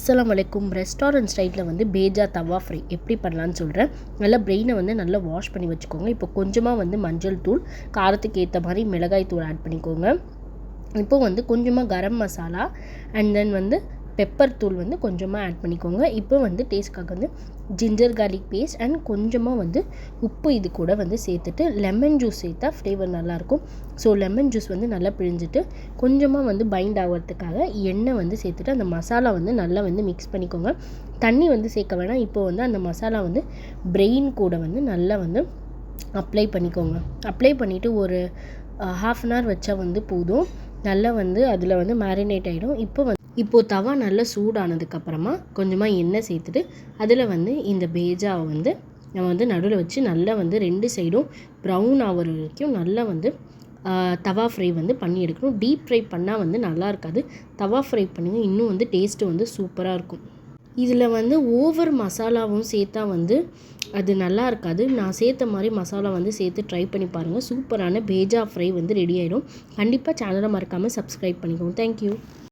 அஸ்ஸலாமு அலைக்கும். ரெஸ்டாரண்ட் ஸ்டைலில் வந்து பேஜா தவா ஃப்ரை எப்படி பண்ணலான்னு சொல்கிறேன். நல்லா பிரெயினை வந்து நல்லா வாஷ் பண்ணி வச்சுக்கோங்க. இப்போ கொஞ்சமாக வந்து மஞ்சள் தூள், காரத்துக்கு ஏற்ற மாதிரி மிளகாய் தூள் ஆட் பண்ணிக்கோங்க. இப்போ வந்து கொஞ்சமாக கரம் மசாலா அண்ட் தென் வந்து பெப்பர் தூள் வந்து கொஞ்சமாக ஆட் பண்ணிக்கோங்க. இப்போ வந்து டேஸ்ட்காக வந்து ஜிஞ்சர் கார்லிக் பேஸ்ட் அண்ட் கொஞ்சமாக வந்து உப்பு இது கூட வந்து சேர்த்துட்டு லெமன் ஜூஸ் சேர்த்தா ஃப்ளேவர் நல்லாயிருக்கும். ஸோ லெமன் ஜூஸ் வந்து நல்லா பிழிஞ்சிட்டு கொஞ்சமாக வந்து பைண்ட் ஆகிறதுக்காக எண்ணெய் வந்து சேர்த்துட்டு அந்த மசாலா வந்து நல்லா வந்து மிக்ஸ் பண்ணிக்கோங்க. தண்ணி வந்து சேர்க்க வேணாம். இப்போ வந்து அந்த மசாலா வந்து பிரெயின் கூட வந்து நல்லா வந்து அப்ளை பண்ணிக்கோங்க. அப்ளை பண்ணிவிட்டு ஒரு ½ அன் ஹவர் வச்சா வந்து போதும். நல்லா வந்து அதில் வந்து மேரினேட் ஆகிடும். இப்போது தவா நல்லா சூடானதுக்கப்புறமா கொஞ்சமாக எண்ணெய் சேர்த்துட்டு அதில் வந்து இந்த பேஜாவை வந்து நம்ம வந்து நடுவில் வச்சு நல்லா வந்து 2 சைடும் ப்ரௌன் ஆகிற வரைக்கும் நல்லா வந்து தவா ஃப்ரை வந்து பண்ணி எடுக்கணும். டீப் ஃப்ரை பண்ணால் வந்து நல்லா இருக்காது. தவா ஃப்ரை பண்ணுங்க, இன்னும் வந்து டேஸ்ட்டு வந்து சூப்பராக இருக்கும். இதில் வந்து ஓவர் மசாலாவும் சேர்த்தா வந்து அது நல்லா இருக்காது. நான் சேர்த்த மாதிரி மசாலா வந்து சேர்த்து ட்ரை பண்ணி பாருங்கள். சூப்பரான பேஜா ஃப்ரை வந்து ரெடி ஆகிடும். கண்டிப்பாக சேனலை மறக்காமல் சப்ஸ்கிரைப் பண்ணிக்கோங்க. தேங்க்யூ.